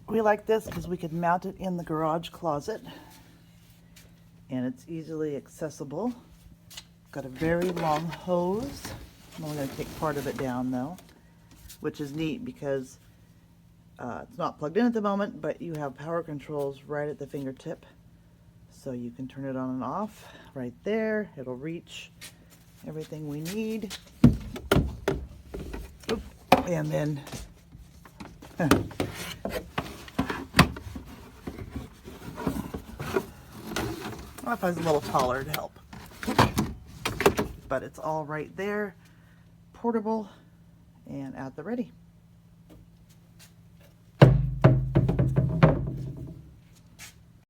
We like this because we could mount it in the garage closet and it's easily accessible. Got a very long hose. I'm only going to take part of it down though, which is neat because it's not plugged in at the moment, but you have power controls right at the fingertip. So you can turn it on and off right there. It'll reach everything we need. Oop. And then Wi-Fi's a little taller to help. But it's all right there, portable, and at the ready.